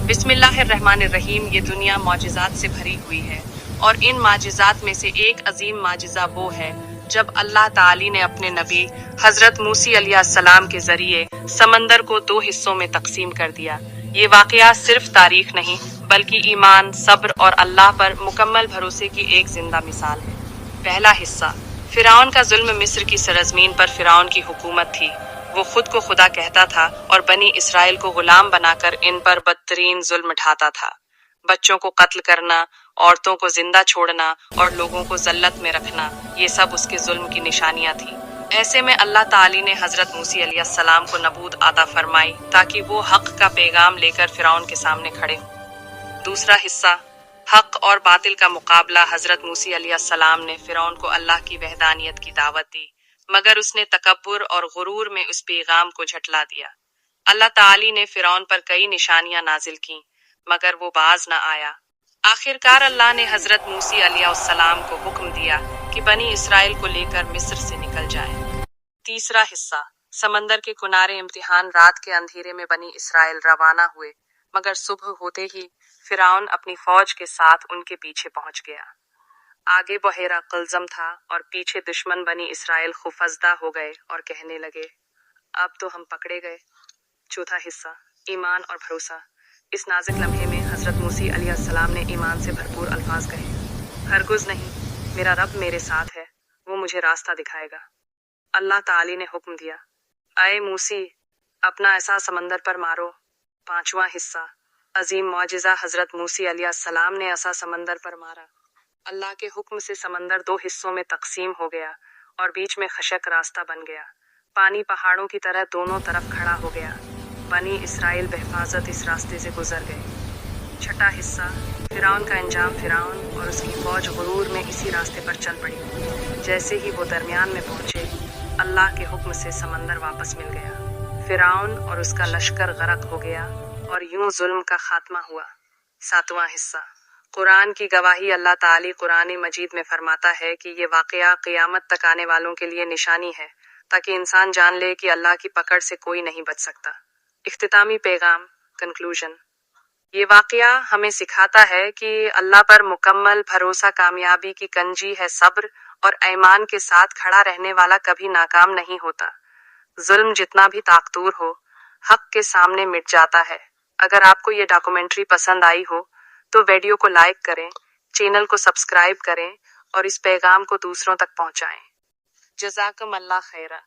बिस्मिल्लाहिर्रहमानिर्रहीम। ये दुनिया मौजिज़ात से भरी हुई है और इन माजिज़ात में से एक अजीम माजिज़ा वो है जब अल्लाह ताली ने अपने नबी हजरत मूसी अलैहिस्सलाम के जरिए समंदर को दो हिस्सों में तकसीम कर दिया। ये वाकया सिर्फ तारीख नहीं बल्कि ईमान, सब्र और अल्लाह पर मुकम्मल भरोसे की एक जिंदा मिसाल है। पहला हिस्सा, फिरौन का जुल्म। मिस्र की सरजमीन पर फिरौन की हुकूमत थी। वो खुद को खुदा कहता था और बनी इसराइल को गुलाम बनाकर इन पर बदतरीन जुल्म ढाता था। बच्चों को कत्ल करना, औरतों को जिंदा छोड़ना और लोगों को जल्लत में रखना, ये सब उसके जुल्म की निशानियां थी। ऐसे में अल्लाह ताली ने हजरत मूसी अलैहिस्सलाम को नबूद अता फरमाई ताकि वो हक का पैगाम लेकर फिरौन के सामने खड़े हों। दूसरा हिस्सा, हक और बातिल का मुकाबला। हजरत मूसी अलैहिस्सलाम ने फिरौन को अल्लाह की वहदानियत की दावत दी, मगर उसने तकब्बुर और गुरूर में उस पैगाम को झटला दिया। अल्लाह ताली ने फिरौन पर कई निशानियां नाजिल की, मगर वो बाज न आया। आखिरकार अल्लाह ने हजरत मूसी अलैहिस्सलाम को हुक्म दिया कि बनी इसराइल को लेकर मिस्र से निकल जाए। तीसरा हिस्सा, समंदर के किनारे इम्तिहान। रात के अंधेरे में बनी इसराइल रवाना हुए, मगर सुबह होते ही फिरौन अपनी फौज के साथ उनके पीछे पहुंच गया। आगे बहेरा कलजम था और पीछे दुश्मन। बनी इसराइल खौफजदा हो गए और कहने लगे, अब तो हम पकड़े गए। चौथा हिस्सा, ईमान और भरोसा। इस नाजुक लम्हे में हजरत मूसी अलैहिस्सलाम ने ईमान से भरपूर अल्फाज कहे, हरगिज़ नहीं, मेरा रब मेरे साथ है, वो मुझे रास्ता दिखाएगा। अल्लाह ताली ने हुक्म दिया, अय मूसी, अपना ऐसा समंदर पर मारो। पांचवा हिस्सा, अजीम मौजिज़ा। हजरत मूसी अलैहिस्सलाम ने ऐसा समंदर पर मारा। अल्लाह के हुक्म से समंदर दो हिस्सों में तकसीम हो गया और बीच में खशक रास्ता बन गया। पानी पहाड़ों की तरह दोनों तरफ खड़ा हो गया। बनी इसराइल बहिफाजत इस रास्ते से गुजर गए। छठा हिस्सा, फिरौन का अंजाम। फिरौन और उसकी फौज गुरूर में इसी रास्ते पर चल पड़ी। जैसे ही वो दरमियान में पहुंचे, अल्लाह के हुक्म से समंदर वापस मिल गया। फिरौन और उसका लश्कर गरक हो गया और यूं जुल्म का खात्मा हुआ। सातवां हिस्सा, कुरान की गवाही। अल्लाह ताली कुरान मजीद में फरमाता है कि ये वाकया क़यामत तक आने वालों के लिए निशानी है, ताकि इंसान जान ले कि अल्लाह की पकड़ से कोई नहीं बच सकता। इख्तितामी पैगाम, कंक्लूजन। ये वाकया हमें सिखाता है कि अल्लाह पर मुकम्मल भरोसा कामयाबी की कंजी है। सब्र और ईमान के साथ खड़ा रहने वाला कभी नाकाम नहीं होता। जुल्म जितना भी ताकतूर हो, हक के सामने मिट जाता है। अगर आपको ये डॉक्यूमेंट्री पसंद आई हो तो वीडियो को लाइक करें, चैनल को सब्सक्राइब करें और इस पैगाम को दूसरों तक पहुंचाएं। जज़ाकम अल्लाह खैरा।